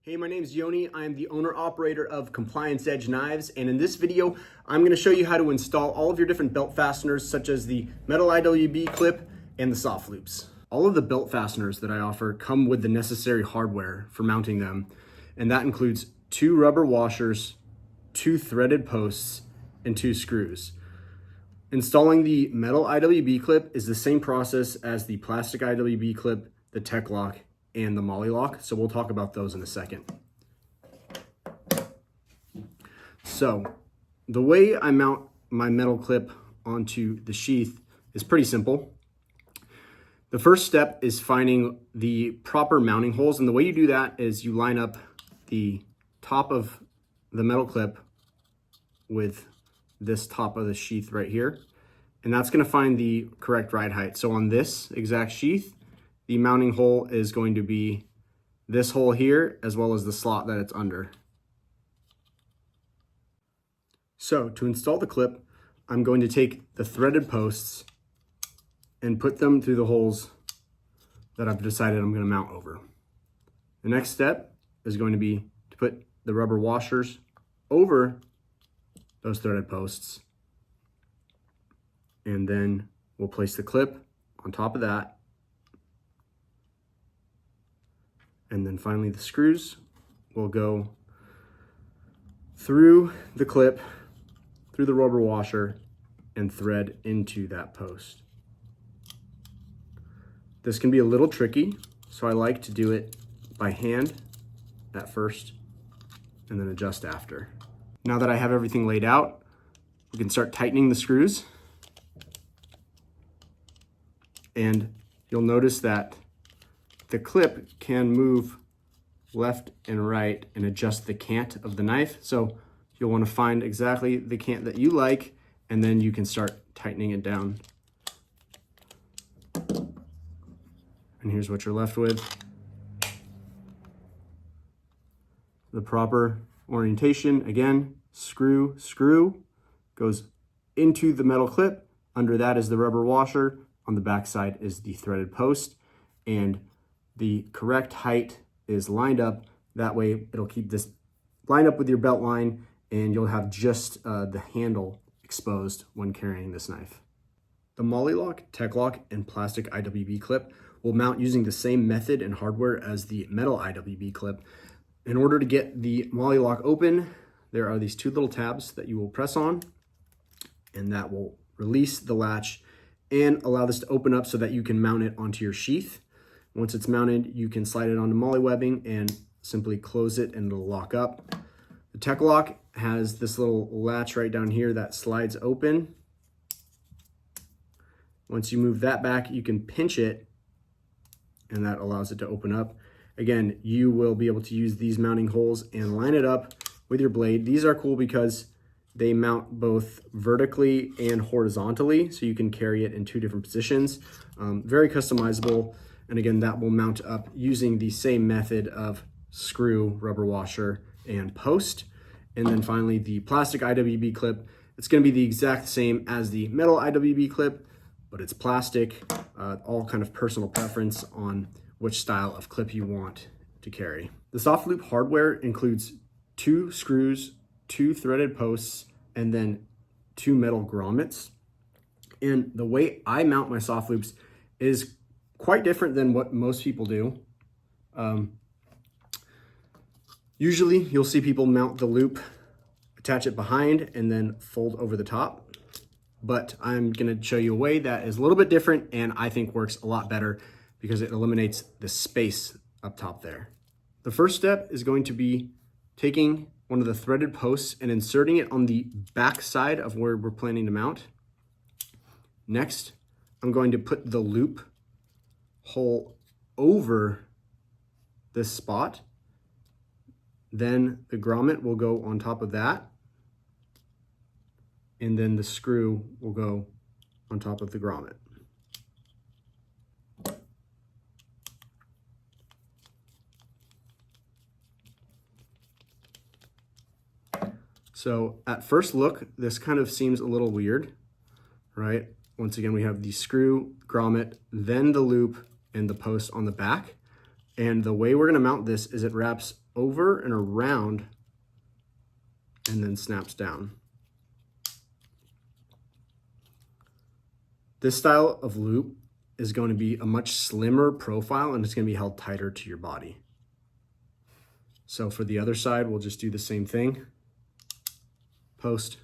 Hey, my name is Yoni. I am the owner-operator of Compliance Edge Knives, and in this video, I'm going to show you how to install all of your different belt fasteners, such as the Metal IWB Clip and the Softloops. All of the belt fasteners that I offer come with the necessary hardware for mounting them, and that includes 2 rubber washers, 2 threaded posts, and 2 screws. Installing the Metal IWB Clip is the same process as the Plastic IWB Clip, the Tek Lok, and the Molle Lok, so we'll talk about those in a second. So the way I mount my metal clip onto the sheath is pretty simple. The first step is finding the proper mounting holes, and the way you do that is you line up the top of the metal clip with this top of the sheath right here, and that's going to find the correct ride height. So on this exact sheath, the mounting hole is going to be this hole here, as well as the slot that it's under. So to install the clip, I'm going to take the threaded posts and put them through the holes that I've decided I'm going to mount over. The next step is going to be to put the rubber washers over those threaded posts, and then we'll place the clip on top of that. And then finally the screws will go through the clip, through the rubber washer, and thread into that post. This can be a little tricky, so I like to do it by hand at first and then adjust after. Now that I have everything laid out, we can start tightening the screws. And you'll notice that the clip can move left and right and adjust the cant of the knife. So you'll want to find exactly the cant that you like, and then you can start tightening it down. And here's what you're left with. The proper orientation, again, screw goes into the metal clip. Under that is the rubber washer. On the back side is the threaded post, and the correct height is lined up. That way it'll keep this lined up with your belt line, and you'll have just the handle exposed when carrying this knife. The Molle Lok, Tek Lok, and Plastic IWB Clip will mount using the same method and hardware as the Metal IWB Clip. In order to get the Molle Lok open, there are these 2 little tabs that you will press on, and that will release the latch and allow this to open up so that you can mount it onto your sheath. Once it's mounted, you can slide it onto Molle webbing and simply close it and it'll lock up. The Tek Lok has this little latch right down here that slides open. Once you move that back, you can pinch it and that allows it to open up. Again, you will be able to use these mounting holes and line it up with your blade. These are cool because they mount both vertically and horizontally, so you can carry it in 2 different positions. Very customizable. And again, that will mount up using the same method of screw, rubber washer, and post. And then finally, the Plastic IWB Clip. It's going to be the exact same as the Metal IWB Clip, but it's plastic. All kind of personal preference on which style of clip you want to carry. The Softloop hardware includes 2 screws, 2 threaded posts, and then 2 metal grommets. And the way I mount my Softloops is quite different than what most people do. Usually you'll see people mount the loop, attach it behind, and then fold over the top. But I'm gonna show you a way that is a little bit different and I think works a lot better because it eliminates the space up top there. The first step is going to be taking one of the threaded posts and inserting it on the back side of where we're planning to mount. Next, I'm going to put the loop hole over this spot. Then the grommet will go on top of that. And then the screw will go on top of the grommet. So at first look, this kind of seems a little weird, right? Once again, we have the screw, grommet, then the loop, and the post on the back. And the way we're gonna mount this is it wraps over and around and then snaps down. This style of loop is going to be a much slimmer profile and it's going to be held tighter to your body. So for the other side, we'll just do the same thing. Post,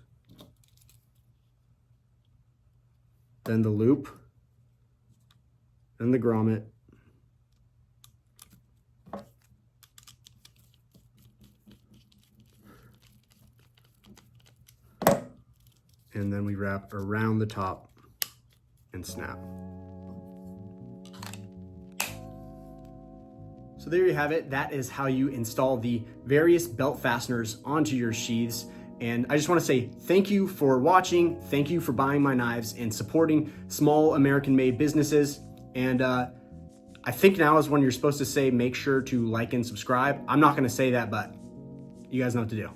then the loop, then the grommet, and then we wrap around the top and snap. So there you have it. That is how you install the various belt fasteners onto your sheaths. And I just want to say thank you for watching. Thank you for buying my knives and supporting small American-made businesses. And I think now is when you're supposed to say, make sure to like and subscribe. I'm not going to say that, but you guys know what to do.